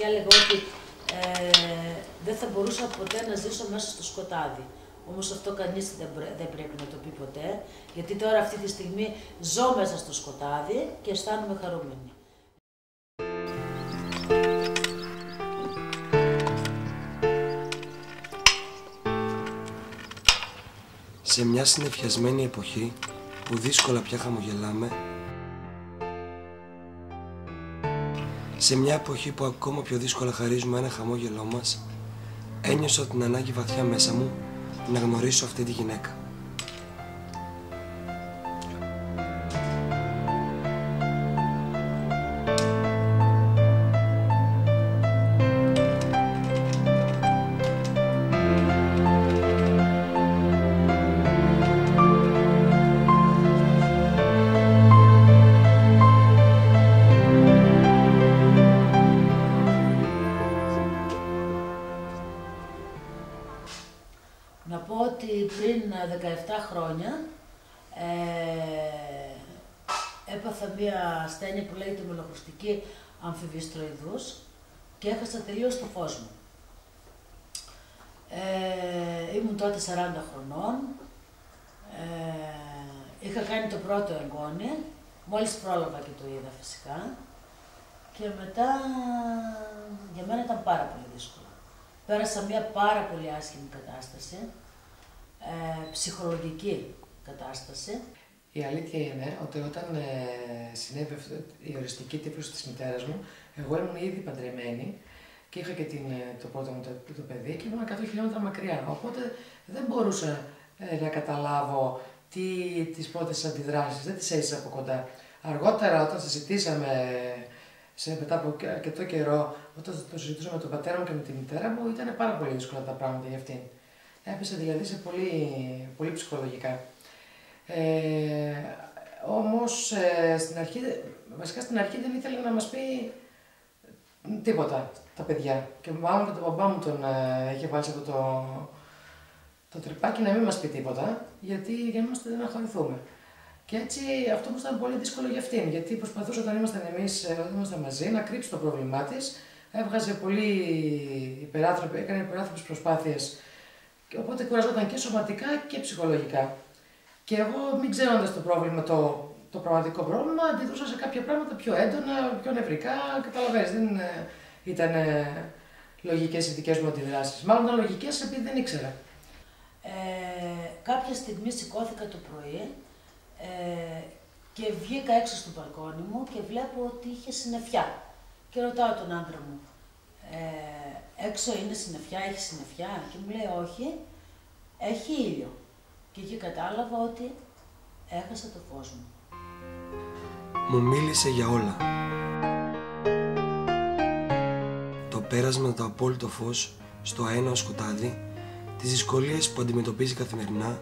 και έλεγα ότι δεν θα μπορούσα ποτέ να ζήσω μέσα στο σκοτάδι. Όμως αυτό κανείς δεν πρέπει να το πει ποτέ, γιατί τώρα αυτή τη στιγμή ζω μέσα στο σκοτάδι και αισθάνομαι χαρούμενη. Σε μια συννεφιασμένη εποχή που δύσκολα πια χαμογελάμε, σε μια εποχή που ακόμα πιο δύσκολα χαρίζουμε ένα χαμόγελό μας, ένιωσα την ανάγκη βαθιά μέσα μου να γνωρίσω αυτή τη γυναίκα. Να πω ότι πριν 17 χρόνια έπαθα μία ασθένεια που λέγεται μελοχρωστική αμφιβιστροειδούς και έχασα τελείως το φως μου. Ήμουν τότε 40 χρονών, είχα κάνει το πρώτο εγγόνι, μόλις πρόλαβα και το είδα φυσικά και μετά για μένα ήταν πάρα πολύ δύσκολο. Πέρασα μια πάρα πολύ άσχημη κατάσταση, ψυχολογική κατάσταση. Η αλήθεια είναι ότι όταν συνέβη η οριστική τύφλωση της μητέρας μου, εγώ ήμουν ήδη παντρεμένη και είχα και το πρώτο μου το παιδί και ήμουν 100 χιλιόμετρα μακριά. Οπότε δεν μπορούσα να καταλάβω τις πρώτες αντιδράσεις, δεν τις έζησα από κοντά. Αργότερα, όταν συζητήσαμε μετά από αρκετό καιρό, όταν το συζητούσα με τον πατέρα μου και με τη μητέρα μου, ήταν πάρα πολύ δύσκολα τα πράγματα για αυτήν. Έπεσε δηλαδή σε πολύ ψυχολογικά. Όμως βασικά στην αρχή δεν ήθελε να μας πει τίποτα τα παιδιά. Και μάλλον και τον μπαμπά μου τον είχε βάλει σε αυτό το τρυπάκι να μην μας πει τίποτα, για να μας να χωρηθούμε. Και έτσι αυτό μου ήταν πολύ δύσκολο για αυτήν, γιατί προσπαθούσε όταν ήμασταν μαζί να κρύψει το πρόβλημά της, έβγαζε έκανε υπεράνθρωπες προσπάθειες, οπότε κουραζόταν και σωματικά και ψυχολογικά. Και εγώ, μην ξέροντας το πρόβλημα, το πραγματικό πρόβλημα, αντιδρούσα σε κάποια πράγματα πιο έντονα, πιο νευρικά, καταλαβαίνεις, δεν ήταν λογικές οι δικές μου αντιδράσεις. Μάλλον ήταν λογικές επειδή δεν ήξερα. Κάποια στιγμή σηκώθηκα το πρωί και βγήκα έξω στο μπαλκόνι μου και βλέπω ότι είχε συννεφιά. Και ρωτάω τον άντρα μου, έξω είναι συννεφιά, έχει συννεφιά? Και μου λέει όχι, έχει ήλιο. Και εκεί κατάλαβα ότι έχασα το φως μου. Μου μίλησε για όλα. Το πέρασμα, το απόλυτο φως στο αέναο σκοτάδι, τις δυσκολίες που αντιμετωπίζει καθημερινά,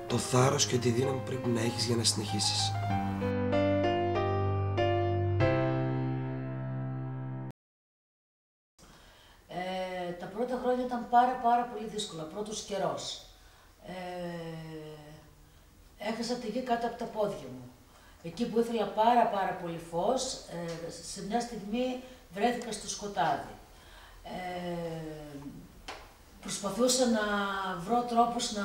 το θάρρος και τη δύναμη που πρέπει να έχεις για να συνεχίσεις. Τα πρώτα χρόνια ήταν πάρα πολύ δύσκολα, πρώτος καιρός. Έχασα τη γη κάτω από τα πόδια μου. Εκεί που ήθελα πάρα πολύ φως, σε μια στιγμή βρέθηκα στο σκοτάδι. Προσπαθούσα να βρω τρόπους να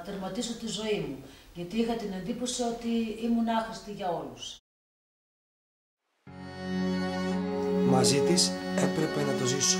τερματίσω τη ζωή μου, γιατί είχα την εντύπωση ότι ήμουν άχρηστη για όλους. Μαζί της έπρεπε να το ζήσω.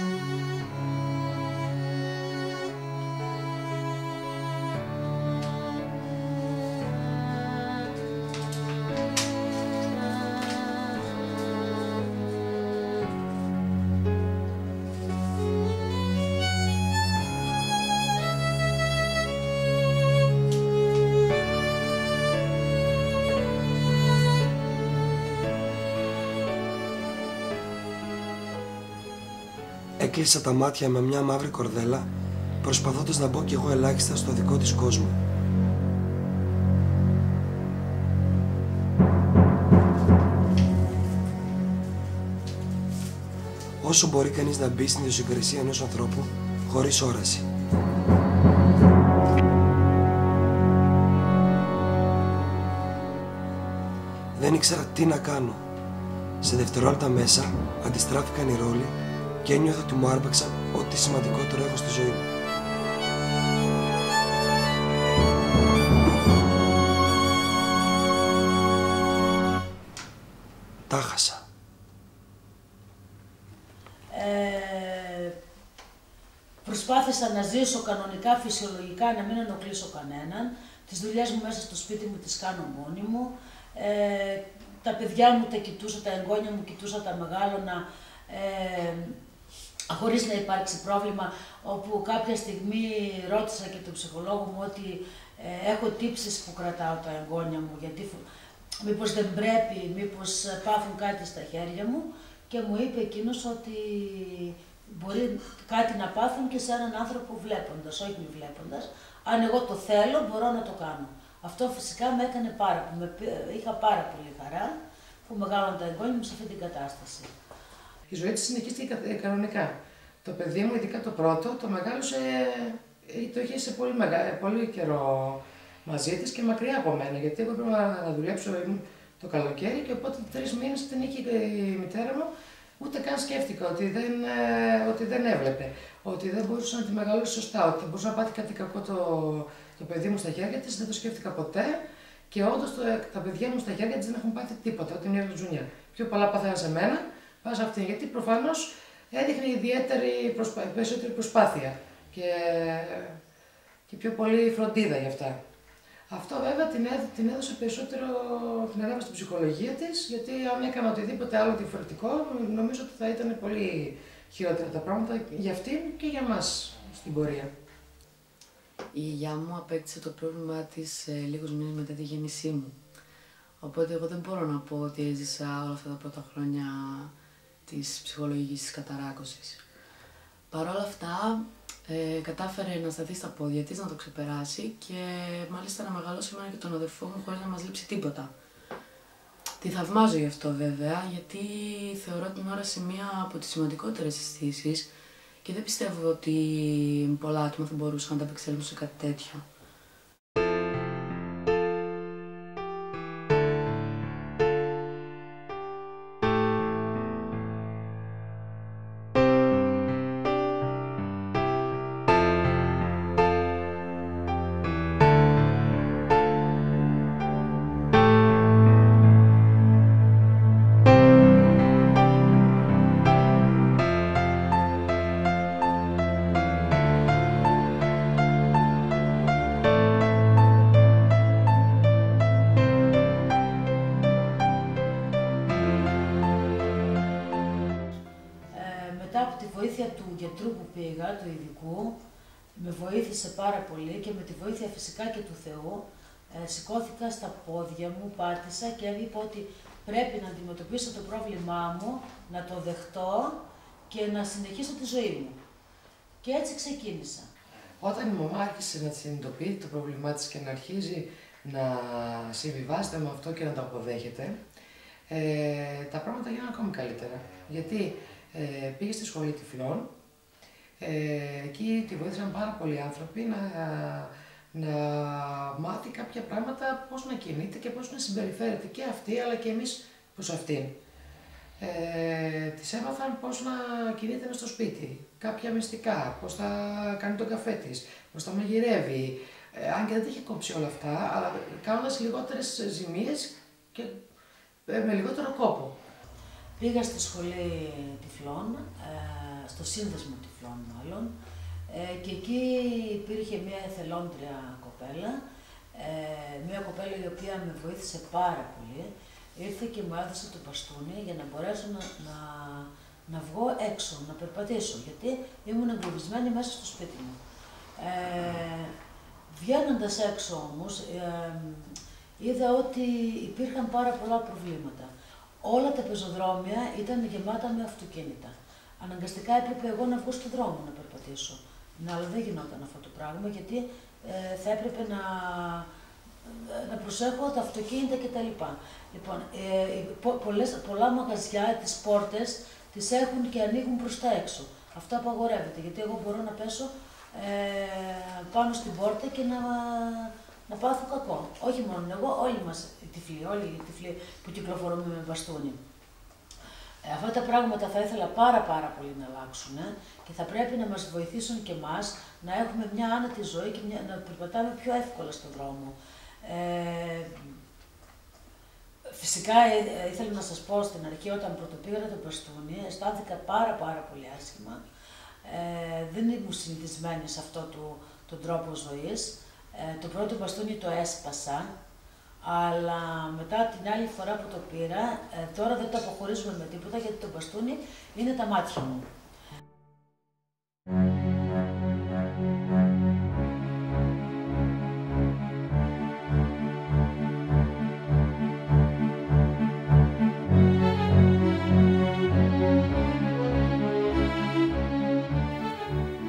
Έκλεισα τα μάτια με μια μαύρη κορδέλα, προσπαθώντας να μπω κι εγώ ελάχιστα στο δικό της κόσμο. Όσο μπορεί κανείς να μπει στην ιδιοσυγκρισία ενός ανθρώπου χωρίς όραση. Δεν ήξερα τι να κάνω. Σε δευτερόλεπτα μέσα αντιστράφηκαν οι ρόλοι και ένιωθα ότι μου άρπαξαν ό,τι σημαντικότερο έχω στη ζωή μου. Τα χάσα. Προσπάθησα να ζήσω κανονικά, φυσιολογικά, να μην ενοχλήσω κανέναν. Τις δουλειές μου μέσα στο σπίτι μου τις κάνω μόνη μου. Τα παιδιά μου τα κοιτούσα, τα εγγόνια μου κοιτούσα, τα μεγάλωνα, χωρίς να υπάρξει πρόβλημα, όπου κάποια στιγμή ρώτησα και τον ψυχολόγο μου ότι έχω τύψεις που κρατάω τα εγγόνια μου, γιατί μήπως δεν πρέπει, μήπως πάθουν κάτι στα χέρια μου, και μου είπε εκείνος ότι μπορεί κάτι να πάθουν και σε έναν άνθρωπο βλέποντας, όχι μη βλέποντας. Αν εγώ το θέλω, μπορώ να το κάνω. Αυτό φυσικά με έκανε είχα πάρα πολύ χαρά που μεγάλωναν τα εγγόνια μου σε αυτή την κατάσταση. Η ζωή της συνεχίστηκε κανονικά. Το παιδί μου, ειδικά το πρώτο, το μεγάλωσε, το είχε σε πολύ καιρό μαζί της και μακριά από μένα, γιατί εγώ έπρεπε να δουλέψω το καλοκαίρι και οπότε 3 μήνες δεν είχε η μητέρα μου, ούτε καν σκέφτηκα ότι δεν έβλεπε, ότι δεν μπορούσε να τη μεγαλώσει σωστά, ότι μπορούσε να πάθει κάτι κακό το παιδί μου στα χέρια της, δεν το σκέφτηκα ποτέ και όντως τα παιδιά μου στα χέρια της δεν έχουν πάθει τίποτα, ούτε μια ζουνιά. Πιο πολλά πάθανε σε μένα, πάω σε αυτήν, γιατί προφανώς έδειχνε περισσότερη προσπάθεια και πιο πολύ φροντίδα γι' αυτά. Αυτό βέβαια την έδωσε περισσότερο, την ανέβασε στην ψυχολογία της, γιατί αν έκανα οτιδήποτε άλλο διαφορετικό, νομίζω ότι θα ήταν πολύ χειρότερα τα πράγματα για αυτήν και για μας στην πορεία. Η γιαγιά μου απέκτησε το πρόβλημά της λίγους μήνες μετά τη γέννησή μου. Οπότε εγώ δεν μπορώ να πω ότι έζησα όλα αυτά τα πρώτα χρόνια της ψυχολογικής της καταράκωσης. Παρ' όλα αυτά, κατάφερε να σταθεί στα πόδια της, να το ξεπεράσει και μάλιστα να μεγαλώσει εμένα και τον αδερφό μου χωρίς να μας λείψει τίποτα. Τη θαυμάζω γι' αυτό βέβαια, γιατί θεωρώ την όραση μία από τις σημαντικότερες αισθήσεις και δεν πιστεύω ότι πολλά άτομα θα μπορούσαν να ανταπεξέλθουν σε κάτι τέτοιο. Μετά από τη βοήθεια του γιατρού που πήγα, του ειδικού, με βοήθησε πάρα πολύ και με τη βοήθεια φυσικά και του Θεού, σηκώθηκα στα πόδια μου, πάτησα και είπα ότι πρέπει να αντιμετωπίσω το πρόβλημά μου, να το δεχτώ και να συνεχίσω τη ζωή μου. Και έτσι ξεκίνησα. Όταν η μαμά άρχισε να συνειδητοποιεί το πρόβλημά της και να αρχίζει να συμβιβάζεται με αυτό και να το αποδέχεται, τα πράγματα γίνανε ακόμη καλύτερα. Γιατί πήγε στη σχολή τυφλών, εκεί τη βοήθησαν πάρα πολλοί άνθρωποι να μάθει κάποια πράγματα, πώς να κινείται και πώς να συμπεριφέρεται και αυτή αλλά και εμείς προς αυτήν. Της έμαθαν πώς να κινείται μες στο σπίτι, κάποια μυστικά, πώς θα κάνει τον καφέ της, πώς θα μαγειρεύει, αν και δεν τα είχε κόψει όλα αυτά, αλλά κάνοντας λιγότερες ζημίες και με λιγότερο κόπο. Πήγα στη σχολή τυφλών, στο σύνδεσμο τυφλών μάλλον, και εκεί υπήρχε μια εθελόντρια κοπέλα, μια κοπέλα η οποία με βοήθησε πάρα πολύ. Ήρθε και μου έδωσε το μπαστούνι για να μπορέσω να βγω έξω, να περπατήσω, γιατί ήμουν εγκλωβισμένη μέσα στο σπίτι μου. Βγαίνοντας έξω όμως, είδα ότι υπήρχαν πάρα πολλά προβλήματα. Όλα τα πεζοδρόμια ήταν γεμάτα με αυτοκίνητα. Αναγκαστικά έπρεπε εγώ να βγω στον δρόμο να περπατήσω. Αλλά δεν γινόταν αυτό το πράγμα, γιατί θα έπρεπε να προσέχω τα αυτοκίνητα κτλ. Λοιπόν, πολλά μαγαζιά, τις πόρτες, τις έχουν και ανοίγουν προς τα έξω. Αυτό απαγορεύεται, γιατί εγώ μπορώ να πέσω πάνω στην πόρτα και να πάθω κακό. Όχι μόνο εγώ, όλοι μας οι τυφλοί, όλοι οι τυφλοί που κυκλοφορούμε με μπαστούνι. Αυτά τα πράγματα θα ήθελα πάρα πολύ να αλλάξουν και θα πρέπει να μας βοηθήσουν και εμάς να έχουμε μια άνετη ζωή και να περπατάμε πιο εύκολα στον δρόμο. Φυσικά ήθελα να σας πω στην αρχή, όταν πρωτοπήγα το μπαστούνι, αισθάνθηκα πάρα πολύ άσχημα. Δεν ήμουν συνηθισμένη σε αυτό τον τρόπο ζωής. Το πρώτο μπαστούνι το έσπασα, αλλά μετά την άλλη φορά που το πήρα, τώρα δεν το αποχωρίζουμε με τίποτα, γιατί το μπαστούνι είναι τα μάτια μου.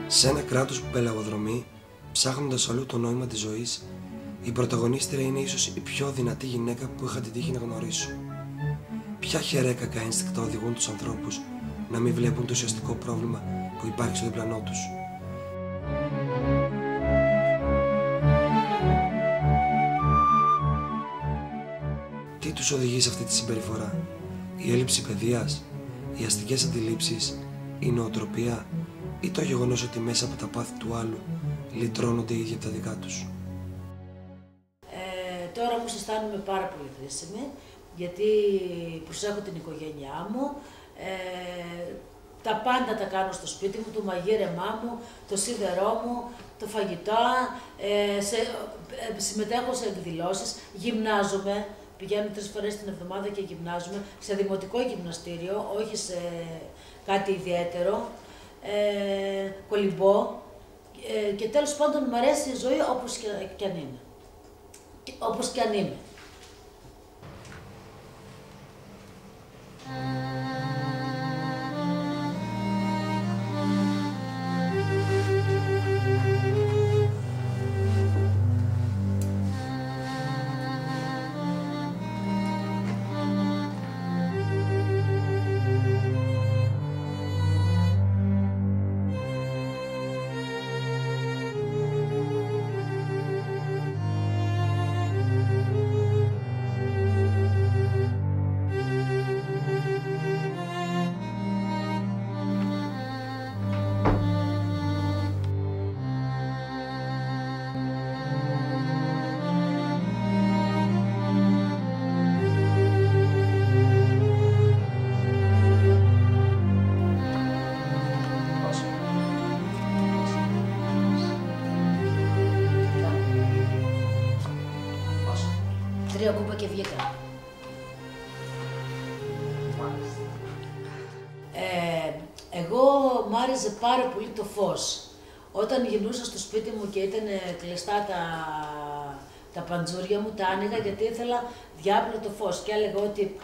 Σε ένα κράτος που πελαγοδρομεί, ψάχνοντας αλλού το νόημα της ζωής, η πρωταγωνίστρια είναι ίσως η πιο δυνατή γυναίκα που είχα την τύχη να γνωρίσω. Ποια χερέκακα ένστικτα οδηγούν τους ανθρώπους να μην βλέπουν το ουσιαστικό πρόβλημα που υπάρχει στο διπλανό τους. Τι τους οδηγεί σε αυτή τη συμπεριφορά? Η έλλειψη παιδείας, οι αστικές αντιλήψεις, η νοοτροπία ή το γεγονός ότι μέσα από τα πάθη του άλλου λυτρώνονται οι ίδιοι από τα δικά τους? Τώρα όμως αισθάνομαι πάρα πολύ χρήσιμη, γιατί προσέχω την οικογένειά μου, τα πάντα τα κάνω στο σπίτι μου, το μαγείρεμά μου, το σίδερό μου, το φαγητό, συμμετέχω σε εκδηλώσεις, γυμνάζομαι, πηγαίνω 3 φορές την εβδομάδα και γυμνάζομαι, σε δημοτικό γυμναστήριο, όχι σε κάτι ιδιαίτερο, κολυμπώ και τέλος πάντων μου αρέσει η ζωή όπως και αν είναι. Όπως και αν είμαι. Κούπα και βγήκα. Εγώ μ' άρεσε πάρα πολύ το φως. Όταν γυρνούσα στο σπίτι μου και ήταν κλειστά τα παντζούρια μου, τα άνοιγα γιατί ήθελα διάπλωτο φως και έλεγα ότι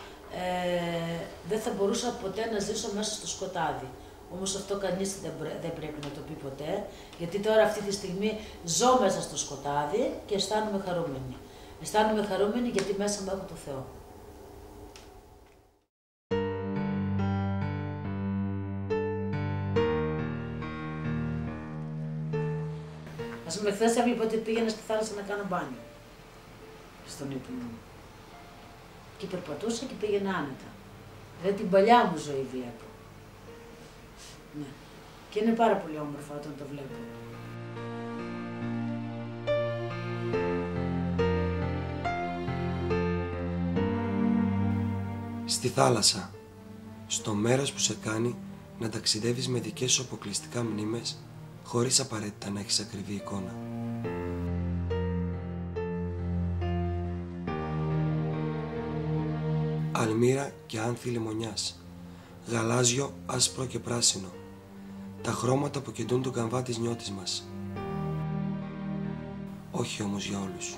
δεν θα μπορούσα ποτέ να ζήσω μέσα στο σκοτάδι. Όμως αυτό κανείς δεν πρέπει να το πει ποτέ, γιατί τώρα αυτή τη στιγμή ζω μέσα στο σκοτάδι και αισθάνομαι χαρούμενη. Αισθάνομαι χαρούμενη γιατί μέσα μου έχω το Θεό. Ας πούμε, χθες έβλεπα ότι πήγαινα στη θάλασσα να κάνω μπάνιο. Στον ύπνο μου. Και περπατούσα και πήγαινα άνετα. Δηλαδή την παλιά μου ζωή βλέπω. Ναι. Και είναι πάρα πολύ όμορφο όταν το βλέπω. Στη θάλασσα, στο μέρος που σε κάνει να ταξιδεύεις με δικές σου αποκλειστικά μνήμες, χωρίς απαραίτητα να έχεις ακριβή εικόνα. Αλμύρα και άνθη λεμονιάς, γαλάζιο, άσπρο και πράσινο, τα χρώματα που κεντούν τον καμβά της νιώτης μας. Όχι όμως για όλους.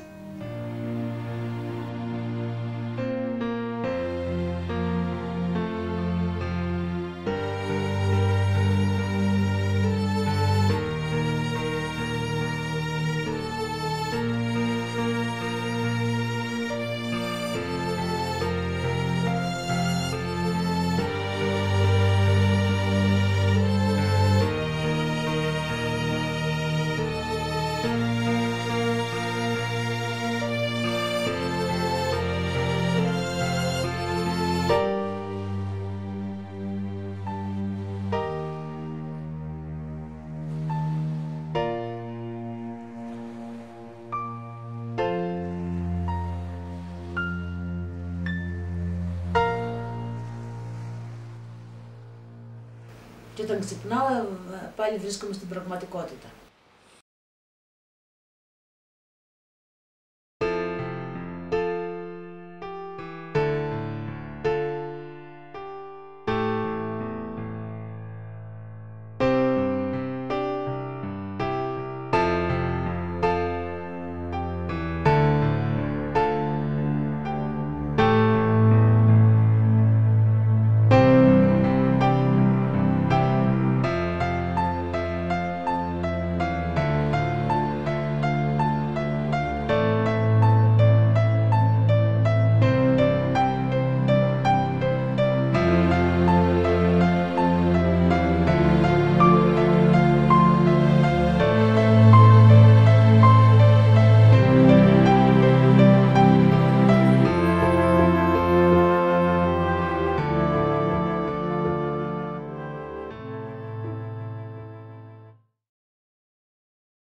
Και όταν ξυπνάω πάλι βρίσκομαι στην πραγματικότητα.